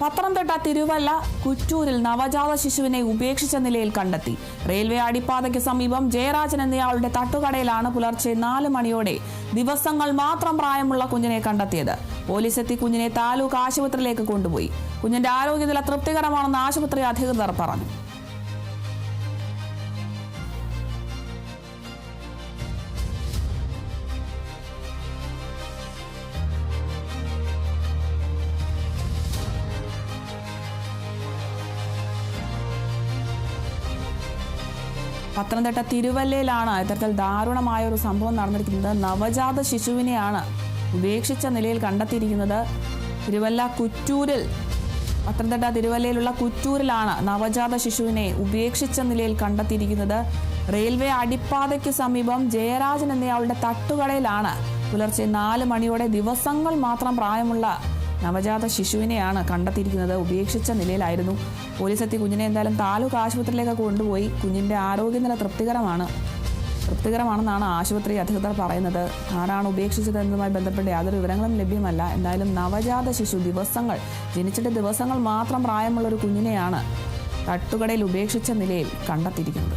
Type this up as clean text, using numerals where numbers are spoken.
പത്തനംതിട്ട തിരുവല്ല കുറ്റൂരിൽ നവജാത ശിശുവിനെ ഉപേക്ഷിച്ച നിലയിൽ കണ്ടെത്തി. റെയിൽവേ അടിപ്പാതയ്ക്ക് സമീപം ജയരാജൻ എന്നയാളുടെ തട്ടുകടയിലാണ് പുലർച്ചെ 4 മണിയോടെ ദിവസങ്ങൾ മാത്രം പ്രായമുള്ള കുഞ്ഞിനെ കണ്ടെത്തിയത്. പോലീസ് എത്തി കുഞ്ഞിനെ താലൂക്ക് ആശുപത്രിയിലേക്ക് കൊണ്ടുപോയി. കുഞ്ഞിന്റെ ആരോഗ്യനില തൃപ്തികരമാണെന്ന് ആശുപത്രി അധികൃതർ പറഞ്ഞു. പത്തനംതിട്ട തിരുവല്ലയിലാണ് ഇത്തരത്തിൽ ദാരുണമായ ഒരു സംഭവം നടന്നിരിക്കുന്നത്. നവജാത ശിശുവിനെയാണ് ഉപേക്ഷിച്ച നിലയിൽ കണ്ടെത്തിയിരിക്കുന്നത്. പത്തനംതിട്ട തിരുവല്ലയിലുള്ള കുറ്റൂരിലാണ് നവജാത ശിശുവിനെ ഉപേക്ഷിച്ച നിലയിൽ കണ്ടെത്തിയിരിക്കുന്നത്. റെയിൽവേ അടിപ്പാതയ്ക്ക് സമീപം ജയരാജൻ എന്നയാളുടെ തട്ടുകടയിലാണ് പുലർച്ചെ 4 മണിയോടെ ദിവസങ്ങൾ മാത്രം പ്രായമുള്ള നവജാത ശിശുവിനെയാണ് കണ്ടെത്തിയിരിക്കുന്നത്. ഉപേക്ഷിച്ച നിലയിലായിരുന്നു. പോലീസ് എത്തി കുഞ്ഞിനെ എന്തായാലും താലൂക്ക് ആശുപത്രിയിലേക്ക് കൊണ്ടുപോയി. കുഞ്ഞിന്റെ ആരോഗ്യനില തൃപ്തികരമാണെന്നാണ് ആശുപത്രി അധികൃതർ പറയുന്നത്. ആരാണ് ഉപേക്ഷിച്ചതെന്നതുമായി ബന്ധപ്പെട്ട് യാതൊരു വിവരങ്ങളും ലഭ്യമല്ല. എന്തായാലും നവജാത ശിശു ജനിച്ചിട്ട് ദിവസങ്ങൾ മാത്രം പ്രായമുള്ള ഒരു കുഞ്ഞിനെയാണ് തട്ടുകടയിൽ ഉപേക്ഷിച്ച നിലയിൽ കണ്ടെത്തിയിരിക്കുന്നത്.